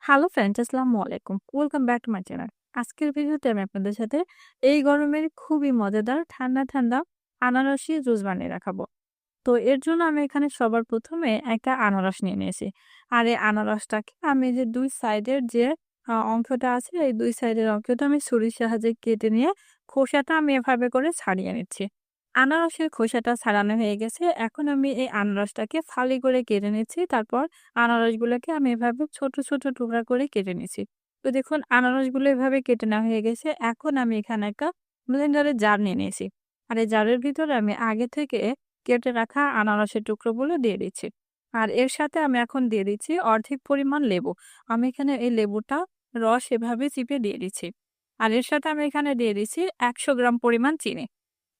Hello friends, আসসালামু আলাইকুম। Welcome back to my channel. আজকের ভিডিওতে আমি আপনাদের সাথে এই গরমের খুবই মজাদার ঠান্ডা আনারসি জুস বানিয়ে দেখাবো। তো এর জন্য আমি এখানে সবার ১ম এ একটা আনারস নিয়ে নিয়েছি। আর এই আনারসটাকে আমি যে ২ সাইডের যে অংশটা আছে, এই ২ সাইডের অংশটা আমি ছুরির সাহায্যে কেটে নিয়ে খোসাটা আমি এভাবে করে ছাড়িয়ে নিচ্ছি। আনারসের খোসাটা ছাড়ানো হয়ে গেছে। এখন আমি এই আনারসটাকে ফালি করে কেটে নিচ্ছি। তারপর আনারসগুলোকে আমি এভাবে ছোট টুকরা করে কেটে নিচ্ছি। তো দেখুন আনারসগুলো এভাবে কেটে নেওয়া হয়ে গেছে। এখন আমি এখানে একটা ব্লেন্ডারের জার নিয়ে নিয়েছি। আর এই জারের ভিতরে আমি আগে থেকে কেটে রাখা আনারসের টুকরোগুলো দিয়ে দিচ্ছি। আর এর সাথে আমি এখন দিয়ে দিচ্ছি অর্ধেক পরিমাণ লেবু। আমি এখানে এই লেবুটা রস এভাবে চিপে দিয়ে দিচ্ছি। আর এর সাথে আমি এখানে দিয়ে দিচ্ছি ১০০ গ্রাম পরিমাণ চিনি।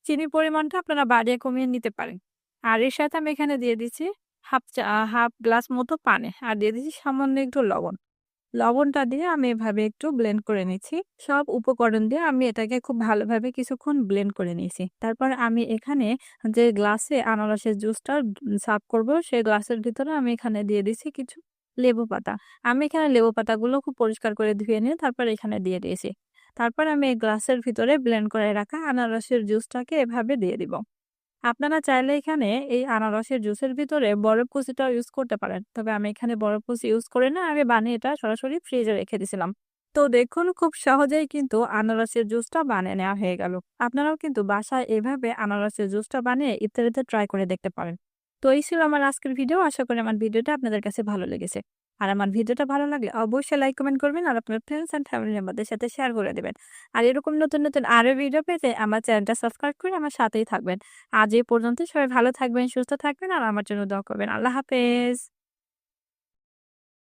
চিনির পরিমাণটা আপনারা বাড়িয়ে কমিয়ে নিতে পারেন। আর এর সাথে আমি এখানে দিয়ে দিচ্ছি হাফ গ্লাস মতো পানি। আর দিয়ে দিচ্ছি সামান্য একটু লবণ। লবণটা দিয়ে আমি এভাবে একটু ব্লেন্ড করে নিচ্ছি। সব উপকরণ দিয়ে আমি এটাকে খুব ভালোভাবে কিছুক্ষণ ব্লেন্ড করে নিয়েছি। তারপর আমি এখানে যে গ্লাসে আনারসের জুসটা সার্ভ করব, সেই গ্লাসের ভিতরে আমি এখানে দিয়ে দিচ্ছি কিছু লেবু পাতা। আমি এখানে লেবু পাতাগুলো খুব পরিষ্কার করে ধুয়ে নিয়ে তারপর এখানে দিয়ে দিয়েছি। তারপর আমি এই গ্লাসের ভিতরে ব্লেন্ড করে রাখা আনারসের জুসটাকে এভাবে দিয়ে দিব। আপনারা চাইলে এখানে এই আনারসের জুসের ভিতরে বরফ কুচিটাও ইউজ করতে পারেন। তবে আমি এখানে বরফ কুচি ইউজ করে না, আমি বানিয়ে এটা সরাসরি ফ্রিজে রেখে দিয়েছিলাম। তো দেখুন খুব সহজেই কিন্তু আনারসের জুসটা বানিয়ে নেওয়া হয়ে গেল। আপনারাও কিন্তু বাসায় এভাবে আনারসের জুসটা বানিয়ে ইফতারিতে ট্রাই করে দেখতে পারেন। তো এই ছিল আমার আজকের ভিডিও। আশা করি আমার ভিডিওটা আপনাদের কাছে ভালো লেগেছে। আর আমার ভিডিওটা ভালো লাগলে অবশ্যই লাইক কমেন্ট করবেন আর আপনার ফ্রেন্ডস এন্ড ফ্যামিলি মেম্বারদের সাথে শেয়ার করে দেবেন। আর এরকম নতুন আরো ভিডিও পেতে আমার চ্যানেলটা সাবস্ক্রাইব করে আমার সাথেই থাকবেন। আজ এই পর্যন্ত। সবাই ভালো থাকবেন, সুস্থ থাকবেন আর আমার জন্য দোয়া করবেন। আল্লাহ হাফেজ।